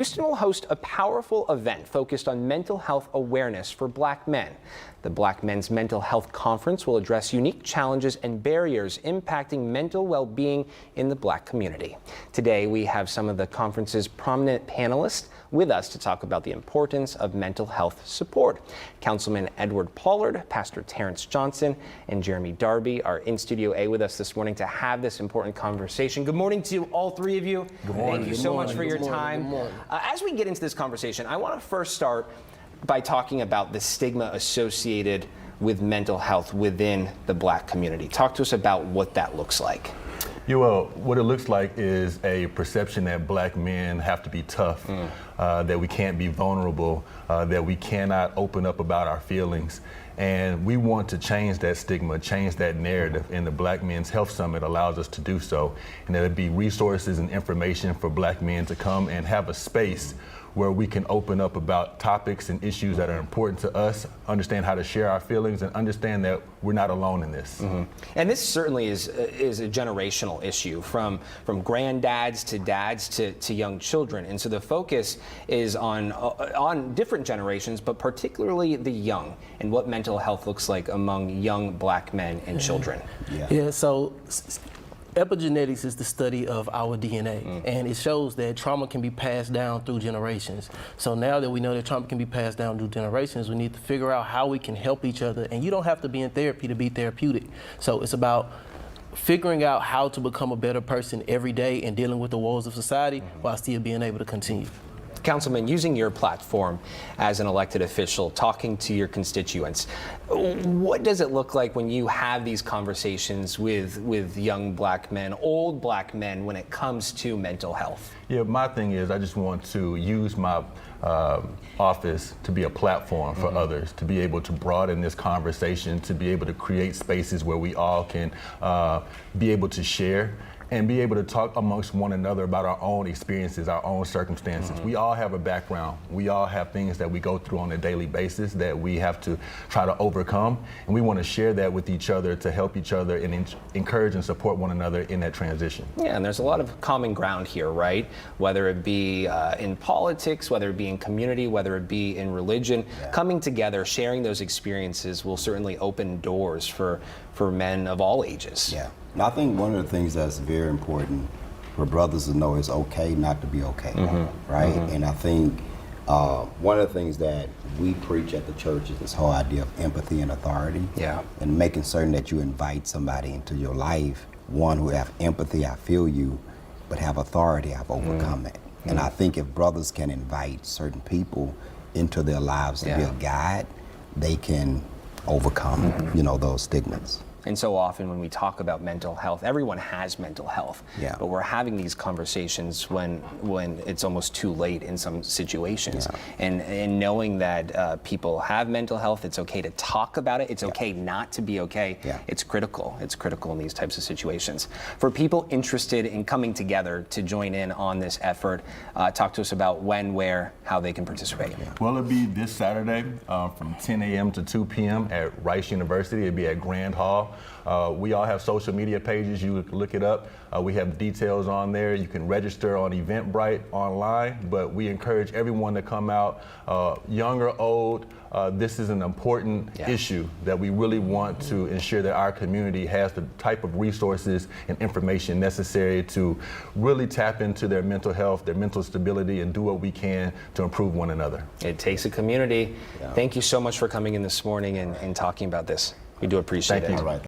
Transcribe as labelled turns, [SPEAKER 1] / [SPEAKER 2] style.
[SPEAKER 1] Houston will host a powerful event focused on mental health awareness for Black men. The Black Men's Mental Health Conference will address unique challenges and barriers impacting mental well-being in the Black community. Today, we have some of the conference's prominent panelists with us to talk about the importance of mental health support. Councilman Edward Pollard, Pastor Terrance Johnson, and Jeremy Darby are in Studio A with us this morning to have this important conversation. Good morning to all three of you.
[SPEAKER 2] Good morning.
[SPEAKER 1] Thank you so much for your time. As we get into this conversation, I want to first start by talking about the stigma associated with mental health within the Black community. Talk to us about what that looks like.
[SPEAKER 2] Yeah, well, what it looks like is a perception that Black men have to be tough, that we can't be vulnerable, that we cannot open up about our feelings. And we want to change that stigma, change that narrative, and the Black Men's Health Summit allows us to do so. And there'll be resources and information for Black men to come and have a space where we can open up about topics and issues that are important to us, understand how to share our feelings, and understand that we're not alone in this.
[SPEAKER 1] And this certainly is a generational issue, from granddads to dads to young children. And so the focus is on different generations, but particularly the young, and what mental health looks like among young Black men and children.
[SPEAKER 3] Yeah, so epigenetics is the study of our DNA, and it shows that trauma can be passed down through generations. So now that we know that trauma can be passed down through generations, we need to figure out how we can help each other. And you don't have to be in therapy to be therapeutic. So it's about figuring out how to become a better person every day and dealing with the woes of society while still being able to continue.
[SPEAKER 1] Councilman, using your platform as an elected official, talking to your constituents, what does it look like when you have these conversations with young Black men, old Black men, when it comes to mental health?
[SPEAKER 2] Yeah, my thing is I just want to use my office to be a platform for others, to be able to broaden this conversation, to be able to create spaces where we all can be able to share and be able to talk amongst one another about our own experiences, our own circumstances. We all have a background. We all have things that we go through on a daily basis that we have to try to overcome. And we want to share that with each other to help each other and encourage and support one another in that transition.
[SPEAKER 1] Yeah, and there's a lot of common ground here, right? Whether it be in politics, whether it be in community, whether it be in religion, coming together, sharing those experiences will certainly open doors for men of all ages.
[SPEAKER 4] Yeah. And I think one of the things that's very important for brothers to know is okay not to be okay, right? And I think one of the things that we preach at the church is this whole idea of empathy and authority.
[SPEAKER 1] Yeah.
[SPEAKER 4] And making certain that you invite somebody into your life, one who have empathy, I feel you, but have authority, I've overcome it. And I think if brothers can invite certain people into their lives to be a guide, they can overcome, you know, those stigmas.
[SPEAKER 1] And so often when we talk about mental health, everyone has mental health, but we're having these conversations when it's almost too late in some situations. And knowing that people have mental health, it's okay to talk about it, it's okay not to be okay, it's critical. It's critical in these types of situations. For people interested in coming together to join in on this effort, talk to us about when, where, how they can participate.
[SPEAKER 2] Well, it'll be this Saturday from 10 a.m. to 2 p.m. at Rice University. It'll be at Grand Hall. We all have social media pages. You look it up. We have details on there. You can register on Eventbrite online, but we encourage everyone to come out, young or old. This is an important issue that we really want to ensure that our community has the type of resources and information necessary to really tap into their mental health, their mental stability, and do what we can to improve one another.
[SPEAKER 1] It takes a community. Thank you so much for coming in this morning and talking about this. We do appreciate it.
[SPEAKER 4] All right.